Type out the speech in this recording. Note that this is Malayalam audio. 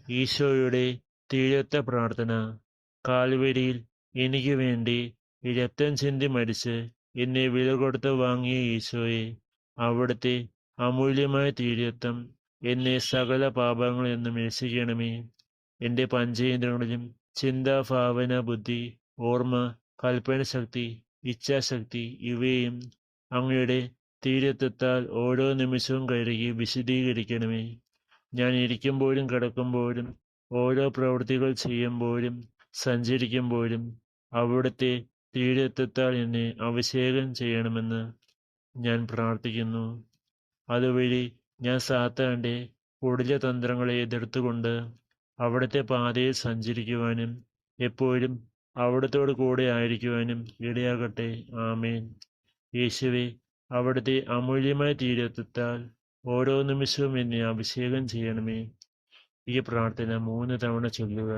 ഈശോയുടെ തീഴത്ത പ്രാർത്ഥന. കാൽവരിയിൽ എനിക്ക് വേണ്ടി രക്തം ചിന്തി മരിച്ച് എന്നെ വില കൊടുത്ത് വാങ്ങിയ ഈശോയെ, അവിടുത്തെ അമൂല്യമായ തീഴത്തം എന്നെ സകല പാപങ്ങളിൽ നിന്നും രക്ഷിക്കണമേ. എൻ്റെ പഞ്ചേന്ദ്രിയങ്ങളിലും ചിന്ത, ഭാവന, ബുദ്ധി, ഓർമ്മ, കൽപ്പനശക്തി, ഇച്ഛാശക്തി ഇവയും അങ്ങയുടെ തീഴത്തത്താൽ ഓരോ നിമിഷവും കഴുകി വിശുദ്ധീകരിക്കണമേ. ഞാൻ ഇരിക്കുമ്പോഴും കിടക്കുമ്പോഴും ഓരോ പ്രവൃത്തികൾ ചെയ്യുമ്പോഴും സഞ്ചരിക്കുമ്പോഴും അവിടുത്തെ തീഴത്തത്താൽ എന്നെ അഭിഷേകം ചെയ്യണമെന്ന് ഞാൻ പ്രാർത്ഥിക്കുന്നു. അതുവഴി ഞാൻ സാത്താൻ്റെ കുടിലതന്ത്രങ്ങളെ എതിർത്തുകൊണ്ട് അവിടുത്തെ പാതയിൽ സഞ്ചരിക്കുവാനും എപ്പോഴും അവിടുത്തോട് കൂടെ ആയിരിക്കുവാനും ഇടയാകട്ടെ. ആമേൻ. യേശുവേ, അവിടുത്തെ അമൂല്യമായ തീഴത്തത്താൽ ഓരോ നിമിഷവും എന്നെ അഭിഷേകം ചെയ്യണമേ. ഈ പ്രാർത്ഥന 3 തവണ ചൊല്ലുക.